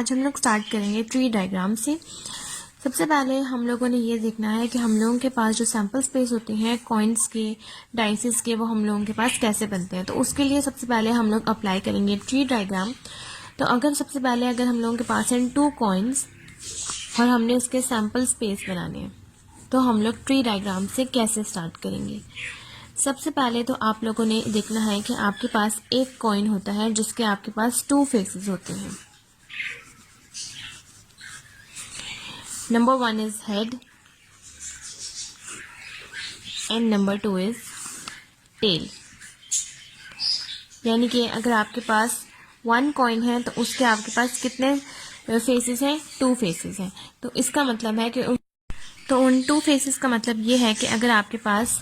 आज हम लोग स्टार्ट करेंगे ट्री डायग्राम से। सबसे पहले हम लोगों ने ये देखना है कि हम लोगों के पास जो सैम्पल स्पेस होते हैं कॉइन्स के, डाइसेस के, वो हम लोगों के पास कैसे बनते हैं। तो उसके लिए सबसे पहले हम लोग अप्लाई करेंगे ट्री डायग्राम। तो अगर सबसे पहले अगर हम लोगों के पास हैं 2 कॉइन्स और हमने उसके सैम्पल स्पेस बनाने हैं, तो हम लोग ट्री डायग्राम से कैसे स्टार्ट करेंगे। सबसे पहले तो आप लोगों ने देखना है कि आपके पास एक कॉइन होता है जिसके आपके पास 2 फेसेस होते हैं। Number 1 is head and number 2 is tail। यानी कि अगर आपके पास 1 कॉइन है तो उसके आपके पास कितने फेसेस हैं? 2 फेसेस हैं। तो इसका मतलब है कि उन 2 फेसेस का मतलब ये है कि अगर आपके पास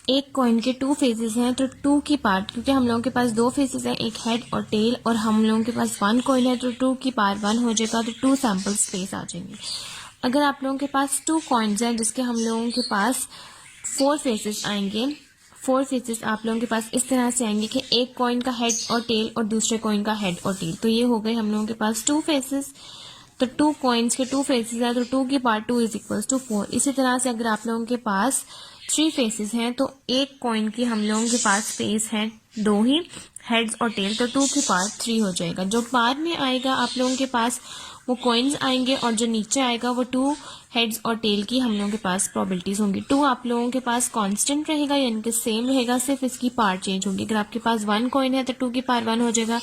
एक कॉइन के 2 फेसेस हैं तो 2 की पार्ट, क्योंकि हम लोगों के पास 2 फेसेस हैं, एक हेड और टेल, और हम लोगों के पास 1 कॉइन है तो 2 की पार्ट 1 हो जाएगा, तो 2 सैम्पल स्पेस आ जाएंगे। अगर आप लोगों के पास 2 कॉइन्स हैं जिसके हम लोगों के पास 4 फेसेस आएंगे, 4 फेसेस आप लोगों के पास इस तरह से आएंगे कि एक कॉइन का हेड और टेल और दूसरे कॉइन का हेड और टेल। तो ये हो गए हम लोगों के पास 2 फेसेस। तो 2 कॉइन्स के 2 फेसेस है तो 2 की पार्ट 2 इज इक्वल्स टू 4। इसी तरह से अगर आप लोगों के पास 3 फेसेस हैं तो एक कॉइन की हम लोगों के पास फेस है 2 ही, हेड्स और टेल, तो 2 की पार्ट 3 हो जाएगा। जो बाद में आएगा आप लोगों के पास वो कॉइन्स आएंगे और जो नीचे आएगा वो 2 हेड्स और टेल की हम लोगों के पास प्रोबेबिलिटीज होंगी। 2 आप लोगों के पास कांस्टेंट रहेगा, यानी कि सेम रहेगा, सिर्फ इसकी पार्ट चेंज होगी। अगर आपके पास 1 कॉइन है तो 2 की पार्ट 1 हो जाएगा,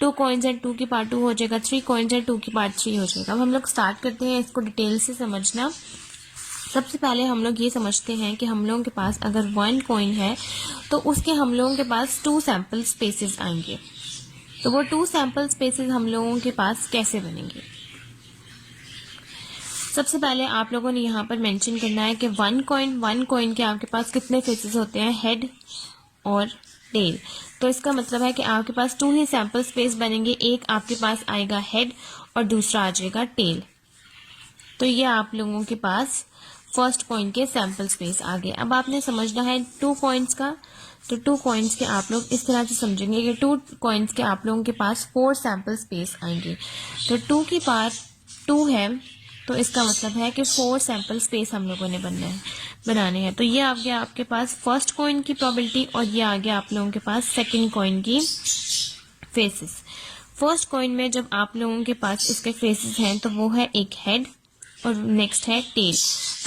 2 कॉइन्स है 2 की पार्ट 2 हो जाएगा, 3 कॉइन्स है 2 की पार्ट 3 हो जाएगा। अब हम लोग स्टार्ट करते हैं इसको डिटेल से समझना। सबसे पहले हम लोग ये समझते हैं कि हम लोगों के पास अगर 1 कॉइन है तो उसके हम लोगों के पास 2 सैम्पल स्पेसेस आएंगे। तो वो 2 सैम्पल स्पेसेस हम लोगों के पास कैसे बनेंगे। सबसे पहले आप लोगों ने यहाँ पर मेंशन करना है कि 1 कॉइन के आपके पास कितने फेसेस होते हैं? हेड और टेल। तो इसका मतलब है कि आपके पास 2 ही सैम्पल स्पेस बनेंगे, एक आपके पास आएगा हेड और दूसरा आ जाएगा टेल। तो ये आप लोगों के पास फर्स्ट कॉइन के सैम्पल स्पेस आ गए। अब आपने समझना है 2 कॉइन्स का, तो 2 कॉइन्स के आप लोग इस तरह से समझेंगे कि 2 कॉइन्स के आप लोगों के पास 4 सैम्पल स्पेस आएंगे। तो 2 की पार्ट 2 है तो इसका मतलब है कि 4 सैम्पल स्पेस हम लोगों ने बनाने हैं। तो ये आ गया आपके पास फर्स्ट कॉइन की प्रोबेबिलिटी और ये आ गया आप लोगों के पास सेकेंड कॉइन की फेसेस। फर्स्ट कॉइन में जब आप लोगों के पास इसके फेसेस हैं तो वो है एक हेड और नेक्स्ट है टेल।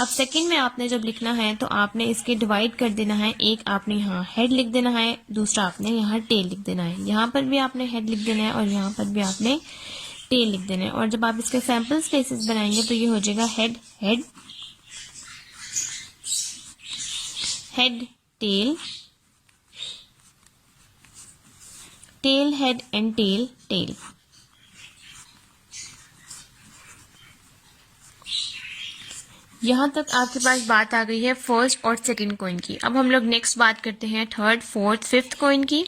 अब सेकंड में आपने जब लिखना है तो आपने इसके डिवाइड कर देना है, एक आपने यहाँ हेड लिख देना है, दूसरा आपने यहाँ टेल लिख देना है। यहाँ पर भी आपने हेड लिख देना है और यहाँ पर भी आपने टेल लिख देना है। और जब आप इसके सैम्पल स्पेसेस बनाएंगे तो ये हो जाएगा head head head tail tail head and tail tail. यहाँ तक आपके पास बात आ गई है फर्स्ट और सेकंड कॉइन की। अब हम लोग नेक्स्ट बात करते हैं थर्ड, फोर्थ, फिफ्थ कॉइन की।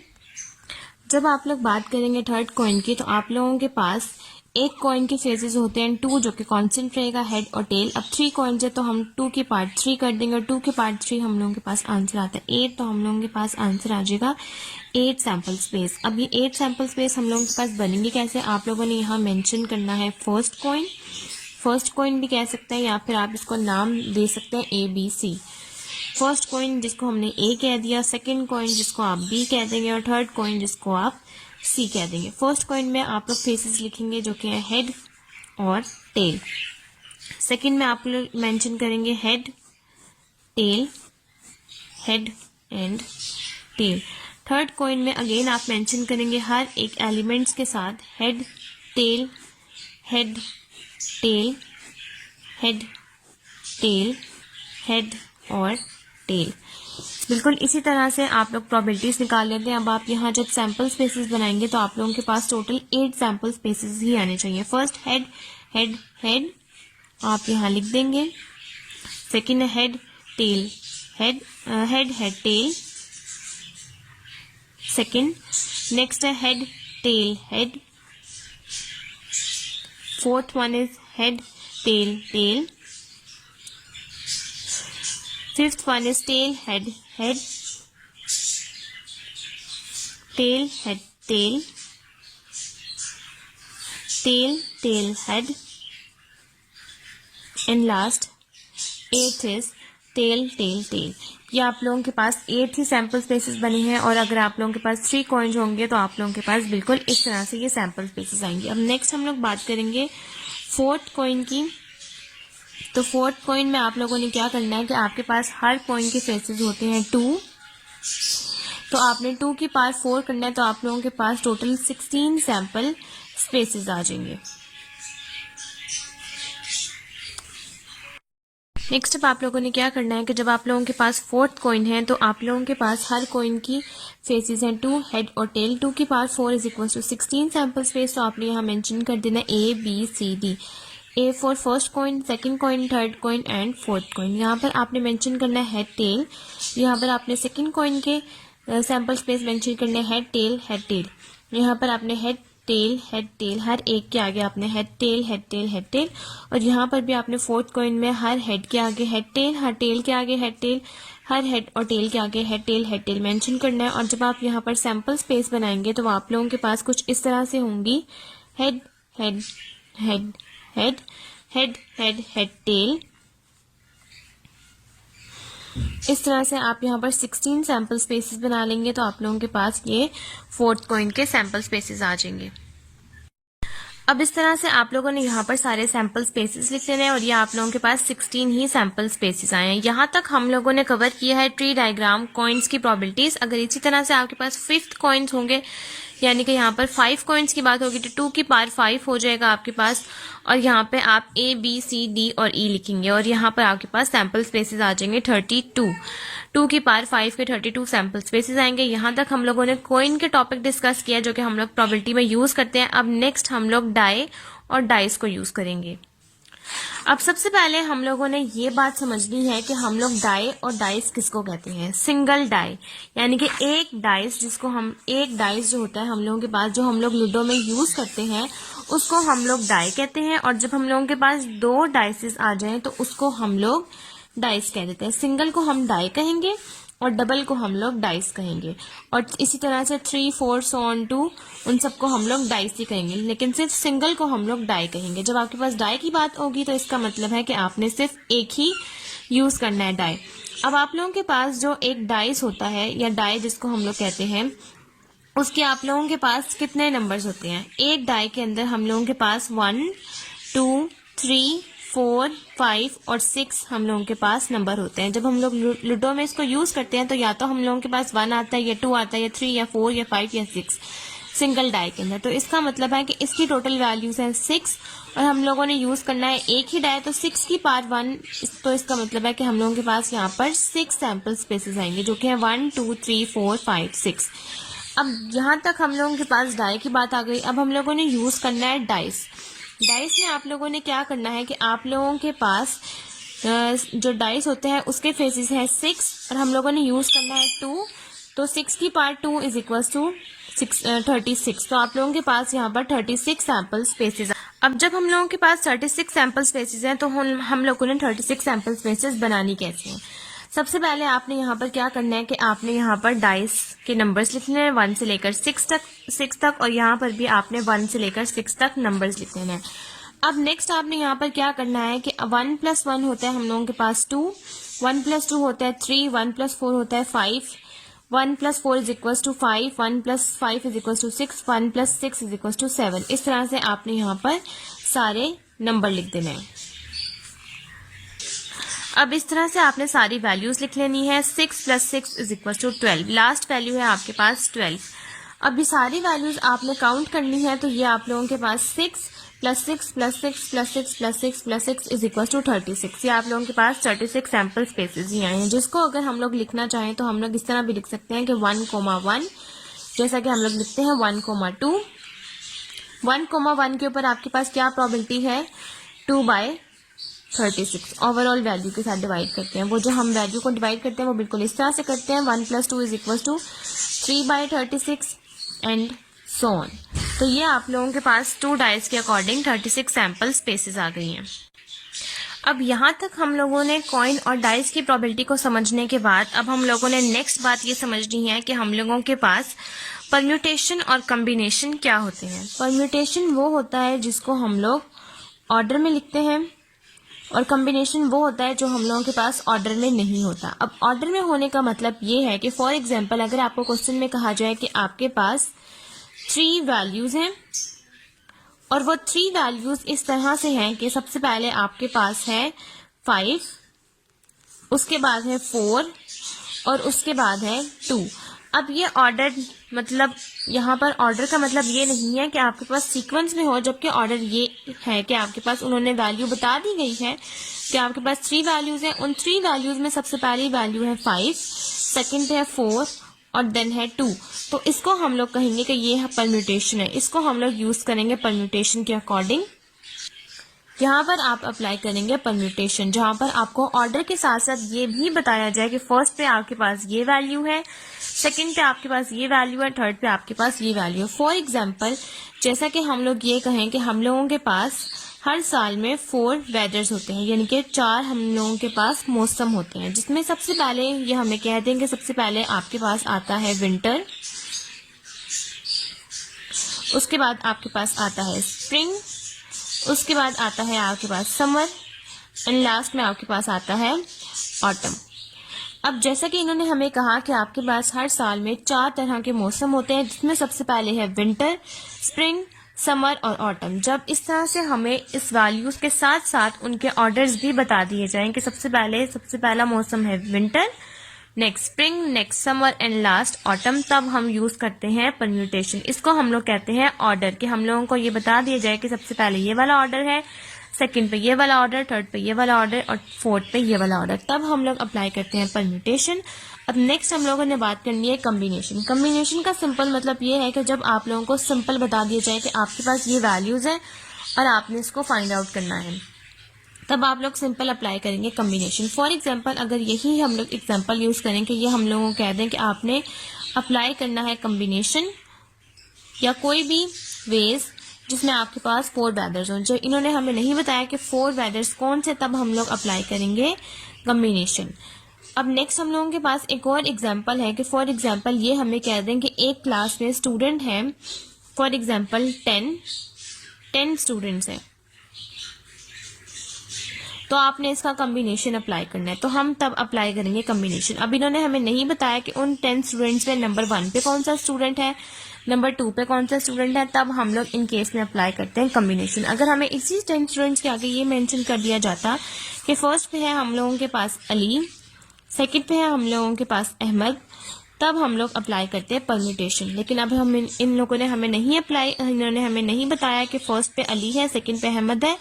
जब आप लोग बात करेंगे थर्ड कॉइन की तो आप लोगों के पास एक कॉइन के फेसेस होते हैं 2 जो कि कांस्टेंट रहेगा, हेड और टेल। अब 3 कॉइन्स है तो हम 2 की पार्ट 3 कर देंगे और 2 की पार्ट 3 हम लोगों के पास आंसर आता है 8, तो हम लोगों के पास आंसर आ जाएगा 8 सैम्पल स्पेस। अब ये 8 सैम्पल स्पेस हम लोगों के पास बनेंगे कैसे? आप लोगों ने यहाँ मेंशन करना है फर्स्ट कॉइन भी कह सकते हैं या फिर आप इसको नाम दे सकते हैं ABC। फर्स्ट कॉइन जिसको हमने A कह दिया, सेकंड कॉइन जिसको आप B कह देंगे और थर्ड कॉइन जिसको आप C कह देंगे। फर्स्ट कॉइन में आप लोग फेसेस लिखेंगे जो कि है हेड और टेल। सेकंड में आप लोग मेंशन करेंगे head tail, head and tail. Third coin में अगेन आप मेंशन करेंगे हर एक एलिमेंट्स के साथ head tail head tail head tail head और टेल। बिल्कुल इसी तरह से आप लोग प्रोबेबिलिटीज निकाल लेते हैं। अब आप यहाँ जब सैम्पल स्पेसेस बनाएंगे तो आप लोगों के पास टोटल 8 सैम्पल स्पेसेस ही आने चाहिए। फर्स्ट हेड हेड हेड आप यहाँ लिख देंगे, second head tail head head head tail, second next है head tail head, fourth one is head tail tail, fifth one is tail head head, tail head tail, tail, tail, head, and last 8th is tail, tail, tail. ये आप लोगों के पास 8 ही sample spaces बने हैं और अगर आप लोगों के पास 3 कॉइन्स होंगे तो आप लोगों के पास बिल्कुल इस तरह से ये सैम्पल स्पेसेस आएंगे. अब नेक्स्ट हम लोग बात करेंगे 4th कॉइन की. तो 4th कॉइन में आप लोगों ने क्या करना है कि आपके पास हर कॉइन के फेसेस होते हैं 2. तो आपने 2 की पावर 4 करना है तो आप लोगों के पास टोटल 16 सैम्पल स्पेसेस आ जाएंगे. नेक्स्ट अब आप लोगों ने क्या करना है कि जब आप लोगों के पास 4th कॉइन है तो आप लोगों के पास हर कॉइन की फेसेस हैं 2, हेड और टेल. 2 की power 4 is equal to 16 sample space. तो आपने यहाँ मेंशन कर देना A, B, C, D. A for first coin, second coin, third coin and fourth coin. यहाँ पर आपने मेंशन करना है हेड, टेल. यहाँ पर आपने सेकंड कॉइन के सैम्पल स्पेस मेंशन करने हेड, टेल, हेड, टेल. यहाँ पर आपने हेड, टेल, हेड, टेल, हर एक के आगे आपने head, tail, head, tail, head, tail. और यहाँ पर भी आपने 4th कॉइन में हर हेड के आगे हेड, टेल, हर टेल के आगे हेड, टेल, हर हेड और टेल के आगे हेड, टेल मेंशन करना है. और जब आप यहाँ पर सैम्पल स्पेस बनाएंगे तो आप लोगों के पास कुछ इस तरह से होंगी. Head, head, head, head, head, head, head, tail. इस तरह से आप यहाँ पर 16 सैम्पल स्पेसेस बना लेंगे तो आप लोगों के पास ये 4th कॉइन के सैम्पल स्पेसेस आ जाएंगे. अब इस तरह से आप लोगों ने यहाँ पर सारे सैम्पल स्पेसेस लिख लेने हैं और ये आप लोगों के पास 16 ही सैम्पल स्पेसेस आए हैं. यहाँ तक हम लोगों ने कवर किया है ट्री डायग्राम, कॉइन्स की प्रोबेबिलिटीज. अगर इसी तरह से आपके पास 5th कॉइन्स होंगे यानी कि यहाँ पर 5 कॉइन्स की बात होगी तो 2 की पावर 5 हो जाएगा आपके पास. और यहाँ पे आप A, B, C, D और E लिखेंगे और यहाँ पर आपके पास सैम्पल स्पेसेस आ जाएंगे 32. 2 की पावर 5 के 32 सैम्पल स्पेसेस आएंगे. यहाँ तक हम लोगों ने कॉइन के टॉपिक डिस्कस किया जो कि हम लोग प्रोबेबिलिटी में यूज करते हैं. अब नेक्स्ट हम लोग डाई और डाइस को यूज करेंगे. अब सबसे पहले हम लोगों ने ये बात समझनी है कि हम लोग डाई और डाइस किसको कहते हैं. सिंगल डाई यानी कि एक डाइस जो होता है हम लोगों के पास जो हम लोग लूडो में यूज करते हैं उसको हम लोग डाई कहते हैं. और जब हम लोगों के पास 2 डाइसेस आ जाएं तो उसको हम लोग डाइस कह देते हैं. सिंगल को हम डाई कहेंगे और डबल को हम लोग डाइस कहेंगे. और इसी तरह से 3, 4 so on 2 उन सबको हम लोग डाइस ही कहेंगे. लेकिन सिर्फ सिंगल को हम लोग डाई कहेंगे. जब आपके पास डाई की बात होगी तो इसका मतलब है कि आपने सिर्फ एक ही यूज करना है डाई. अब आप लोगों के पास जो एक डाइस होता है या डाई जिसको हम लोग कहते हैं उसके आप लोगों के पास कितने नंबर्स होते हैं. एक डाई के अंदर हम लोगों के पास 1, 2, 3, 4, 5 और 6 हम लोगों के पास नंबर होते हैं. जब हम लोग लूडो में इसको यूज करते हैं तो या तो हम लोगों के पास 1 आता है या 2 आता है या 3 या 4 या 5 या 6 सिंगल डाई के अंदर. तो इसका मतलब है कि इसकी टोटल वैल्यूज है 6 और हम लोगों ने यूज करना है एक ही डाई. तो 6 की पावर 1 तो इसका मतलब है कि हम लोगों के पास यहाँ पर 6 सैम्पल स्पेसेस आएंगे जो कि है 1, 2, 3, 4, 5, 6. अब यहाँ तक हम लोगों के पास डाई की बात आ गई. अब हम लोगों ने यूज करना है डाइस. डाइस में आप लोगों ने क्या करना है कि आप लोगों के पास जो डाइस होते हैं उसके फेसेस है 6 और हम लोगों ने यूज करना है 2. तो 6 की पावर 2 इज इक्वल टू 36. तो आप लोगों के पास यहाँ पर 36 सैम्पल स्पेसेस. अब जब हम लोगों के पास 36 सैम्पल स्पेसेस हैं तो हम लोगों ने 36 सैम्पल स्पेसेस बनानी कैसे हैं. सबसे पहले आपने यहाँ पर क्या करना है कि आपने यहाँ पर डाइस के नंबर्स लिखने हैं 1 से लेकर 6 तक और यहाँ पर भी आपने 1 से लेकर 6 तक नंबर्स लिखने हैं. अब नेक्स्ट आपने यहाँ पर क्या करना है कि 1 + 1 होता है हम लोगों के पास 2, 1 + 2 होता है 3, 1 + 4 होता है 5, 1 + 4 is equal to 5, 1 + 5 is equal to 6, 1 + 6 is equal to 7. इस तरह से आपने यहाँ पर सारे नंबर लिख देने हैं. अब इस तरह से आपने सारी वैल्यूज लिख लेनी है. 6 + 6 is equal to 12. Last value है आपके पास 12. अब ये सारी वैल्यूज आपने काउंट करनी है तो ये आप लोगों के पास 6 + 6 + 6 + 6 + 6 + 6 इज इक्वल टू 36. ये आप लोगों के पास 36 सैम्पल स्पेसेस ही आए हैं जिसको अगर हम लोग लिखना चाहें तो हम लोग इस तरह भी लिख सकते हैं कि 1, 1 जैसा कि हम लोग लिखते हैं 1, 2. 1, 1 के ऊपर आपके पास क्या प्रोबेबिलिटी है 2/36 ओवरऑल वैल्यू के साथ डिवाइड करते हैं. वो जो हम वैल्यू को डिवाइड करते हैं वो बिल्कुल इस तरह से करते हैं 1 + 2 is equal to 3/36 and so on. तो ये आप लोगों के पास 2 डाइस के अकॉर्डिंग 36 सैम्पल स्पेसेस आ गई हैं. अब यहाँ तक हम लोगों ने कॉइन और डाइस की प्रोबेबिलिटी को समझने के बाद अब हम लोगों ने नेक्स्ट बात ये समझनी है कि हम लोगों के पास परम्यूटेशन और कॉम्बिनेशन क्या होते हैं। परम्यूटेशन वो होता है जिसको हम लोग ऑर्डर में लिखते हैं और कॉम्बिनेशन वो होता है जो हम लोगों के पास ऑर्डर में नहीं होता। अब ऑर्डर में होने का मतलब ये है कि फॉर एग्जांपल अगर आपको क्वेश्चन में कहा जाए कि आपके पास 3 वैल्यूज हैं और वो 3 वैल्यूज इस तरह से हैं कि सबसे पहले आपके पास है 5, उसके बाद है 4 और उसके बाद है 2। अब ये ऑर्डर मतलब यहाँ पर ऑर्डर का मतलब ये नहीं है कि आपके पास सीक्वेंस में हो, जबकि ऑर्डर ये है कि आपके पास उन्होंने वैल्यू बता दी गई है कि आपके पास 3 वैल्यूज हैं। उन 3 वैल्यूज में सबसे पहली वैल्यू है 5, सेकंड है 4 और देन है 2। तो इसको हम लोग कहेंगे कि ये है परम्यूटेशन है। इसको हम लोग यूज करेंगे परम्यूटेशन के अकॉर्डिंग। यहाँ पर आप अप्लाई करेंगे परम्यूटेशन, जहाँ पर आपको ऑर्डर के साथ साथ ये भी बताया जाए कि फर्स्ट पे आपके पास ये वैल्यू है, सेकंड पे आपके पास ये वैल्यू है, थर्ड पे आपके पास ये वैल्यू है। फॉर एग्जाम्पल जैसा कि हम लोग ये कहें कि हम लोगों के पास हर साल में 4 वेदर्स होते हैं, यानी कि 4 हम लोगों के पास मौसम होते हैं, जिसमें सबसे पहले ये हमें कह दें कि सबसे पहले आपके पास आता है विंटर, उसके बाद आपके पास आता है स्प्रिंग, उसके बाद आता है आपके पास समर एंड लास्ट में आपके पास आता है ऑटम। अब जैसा कि इन्होंने हमें कहा कि आपके पास हर साल में 4 तरह के मौसम होते हैं, जिसमें सबसे पहले है विंटर, स्प्रिंग, समर और ऑटम। जब इस तरह से हमें इस वैल्यूज के साथ साथ उनके ऑर्डर्स भी बता दिए जाएं कि सबसे पहला मौसम है winter, next spring, next summer and last autumn, तब हम यूज करते हैं परम्यूटेशन। इसको हम लोग कहते हैं ऑर्डर, कि हम लोगों को ये बता दिया जाए कि सबसे पहले ये वाला ऑर्डर है, सेकंड पे ये वाला ऑर्डर, थर्ड पे ये वाला ऑर्डर और फोर्थ पे ये वाला ऑर्डर, तब हम लोग अप्लाई करते हैं परम्यूटेशन। अब नेक्स्ट हम लोगों ने बात करनी है कॉम्बिनेशन। कॉम्बिनेशन का सिंपल मतलब ये है कि जब आप लोगों को सिंपल बता दिया जाए कि आपके पास ये वैल्यूज हैं और आपने इसको फाइंड आउट करना है, तब आप लोग सिंपल अप्लाई करेंगे कॉम्बिनेशन। फॉर एग्जांपल अगर यही हम लोग एग्जांपल यूज करें कि ये हम लोगों को कह दें कि आपने अप्लाई करना है कॉम्बिनेशन या कोई भी वेज जिसमें आपके पास 4 वेदर्स हों, जो इन्होंने हमें नहीं बताया कि 4 वेदर्स कौन से, तब हम लोग अप्लाई करेंगे कॉम्बिनेशन। अब नेक्स्ट हम लोगों के पास एक और एग्जांपल है कि फॉर एग्जांपल ये हमें कह दें कि एक क्लास में स्टूडेंट हैं, फॉर एग्जांपल 10 स्टूडेंट्स हैं, तो आपने इसका कॉम्बिनेशन अप्लाई करना है, तो हम तब अप्लाई करेंगे कॉम्बिनेशन। अब इन्होंने हमें नहीं बताया कि उन 10 स्टूडेंट्स में नंबर 1 पे कौन सा स्टूडेंट है, नंबर 2 पे कौन सा स्टूडेंट है, तब हम लोग इन केस में अप्लाई करते हैं कॉम्बिनेशन। अगर हमें इसी 10 स्टूडेंट्स के आगे ये मेंशन कर दिया जाता कि फर्स्ट पे है हम लोगों के पास अली, सेकंड पे है हम लोगों के पास अहमद, तब हम लोग अप्लाई करते हैं परम्यूटेशन। लेकिन अब हम इन लोगों ने हमें नहीं इन्होंने हमें नहीं बताया कि फर्स्ट पे अली है, सेकंड पे अहमद है,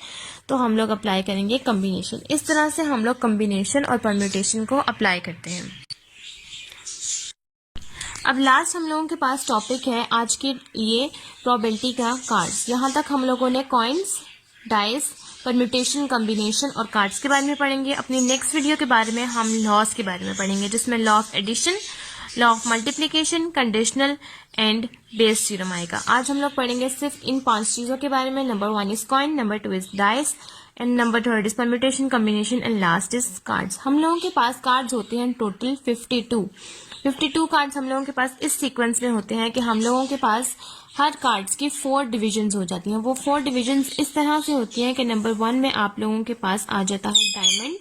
तो हम लोग अप्लाई करेंगे कॉम्बिनेशन। इस तरह से हम लोग कॉम्बिनेशन और परम्यूटेशन को अप्लाई करते हैं। अब लास्ट हम लोगों के पास टॉपिक है आज के लिए प्रोबेबिलिटी का कार्ड्स। यहाँ तक हम लोगों ने कॉइन्स, डाइस, परम्यूटेशन, कॉम्बिनेशन और कार्ड्स के बारे में पढ़ेंगे। अपनी नेक्स्ट वीडियो के बारे में हम लॉस के बारे में पढ़ेंगे, जिसमें law of addition, law of multiplication, conditional and Bayes theorem आएगा। आज हम लोग पढ़ेंगे सिर्फ इन 5 चीजों के बारे में। Number 1 is coin, number 2 is dice and number 3 is permutation, combination and last is cards. हम लोगों के पास कार्ड्स होते हैं टोटल 52 कार्ड्स हम लोगों के पास इस सीक्वेंस में होते हैं कि हम लोगों के पास हर कार्ड्स की 4 डिविजन्स हो जाती हैं। वो 4 डिविजन्स इस तरह से होती हैं कि नंबर 1 में आप लोगों के पास आ जाता है डायमंड,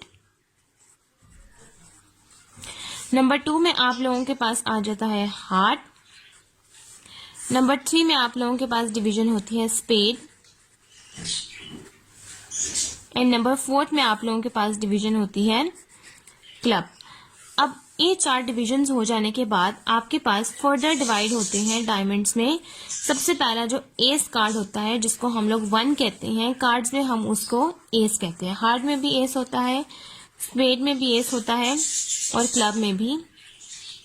नंबर 2 में आप लोगों के पास आ जाता है हार्ट, नंबर 3 में आप लोगों के पास डिवीजन होती है स्पेड एंड नंबर 4 में आप लोगों के पास डिवीजन होती है क्लब। अब ये 4 डिविजन्स हो जाने के बाद आपके पास फर्दर डिवाइड होते हैं डायमंड्स में। सबसे पहला जो एस कार्ड होता है, जिसको हम लोग 1 कहते हैं, कार्ड्स में हम उसको एस कहते हैं। हार्ट में भी एस होता है, स्पेड में भी एस होता है और क्लब में भी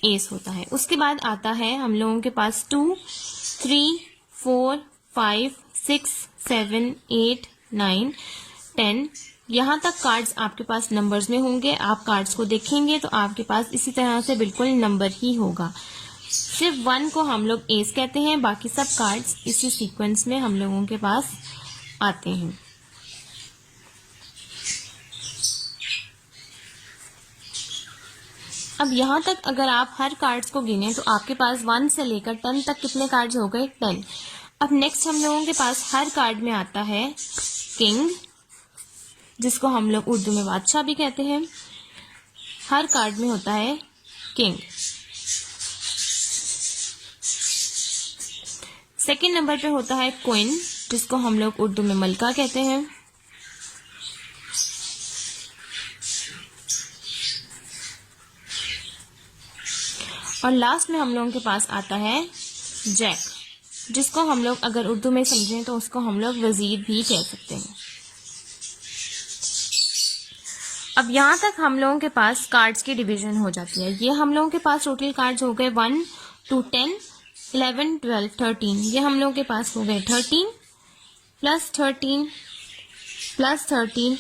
एस होता है। उसके बाद आता है हम लोगों के पास 2, 3, 4, 5, 6, 7, 8, 9, 10। यहाँ तक कार्ड्स आपके पास नंबर्स में होंगे। आप कार्ड्स को देखेंगे तो आपके पास इसी तरह से बिल्कुल नंबर ही होगा। सिर्फ 1 को हम लोग एस कहते हैं, बाकी सब कार्ड्स इसी सीक्वेंस में हम लोगों के पास आते हैं। अब यहाँ तक अगर आप हर कार्ड्स को गिने तो आपके पास 1 से लेकर 10 तक कितने कार्ड्स हो गए? 10। अब नेक्स्ट हम लोगों के पास हर कार्ड में आता है किंग, जिसको हम लोग उर्दू में बादशाह भी कहते हैं। हर कार्ड में होता है किंग। सेकंड नंबर पे होता है क्वीन, जिसको हम लोग उर्दू में मलका कहते हैं। और लास्ट में हम लोगों के पास आता है जैक, जिसको हम लोग अगर उर्दू में समझें तो उसको हम लोग वजीर भी कह सकते हैं। अब यहाँ तक हम लोगों के पास कार्ड्स की डिवीजन हो जाती है। ये हम लोगों के पास टोटल कार्ड्स हो गए 1 to 10, 11, 12, 13। ये हम लोगों के पास हो गए 13 plus 13 plus 13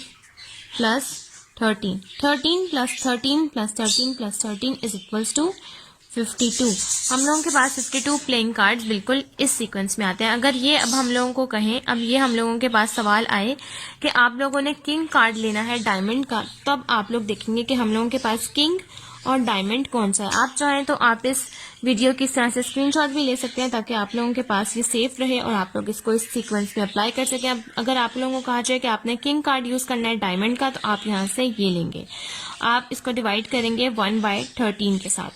plus 13, 13 plus 13 plus 13 plus 13 is equals to 52। हम लोगों के पास 52 प्लेइंग कार्ड्स बिल्कुल इस सीक्वेंस में आते हैं। अगर ये अब हम लोगों को कहें, अब ये हम लोगों के पास सवाल आए कि आप लोगों ने किंग कार्ड लेना है डायमंड का, तब आप लोग देखेंगे कि हम लोगों के पास किंग और डायमंड कौन सा है। आप चाहें तो आप इस वीडियो की इस तरह से स्क्रीनशॉट भी ले सकते हैं ताकि आप लोगों के पास ये सेफ रहे और आप लोग इसको इस सीक्वेंस में अप्लाई कर सकें। अब अगर आप लोगों को कहा जाए कि आपने किंग कार्ड यूज करना है डायमंड का, तो आप यहाँ से ये लेंगे। आप इसको डिवाइड करेंगे 1/13 के साथ,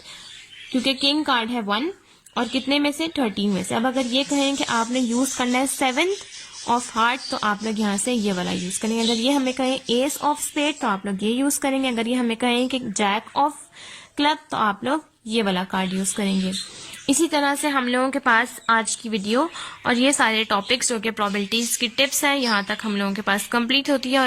क्योंकि किंग कार्ड है 1 और कितने में से? 13 में से। अब अगर ये कहें कि आपने यूज करना है 7th ऑफ हार्ट, तो आप लोग यहाँ से ये वाला यूज करेंगे। अगर ये हमें कहें एस ऑफ स्पेड, तो आप लोग ये यूज करेंगे। अगर ये हमें कहें कि जैक ऑफ क्लब, तो आप लोग ये वाला कार्ड यूज करेंगे। इसी तरह से हम लोगों के पास आज की वीडियो और ये सारे टॉपिक्स जो कि प्रोबेबिलिटीज की टिप्स हैं, यहाँ तक हम लोगों के पास कंप्लीट होती है।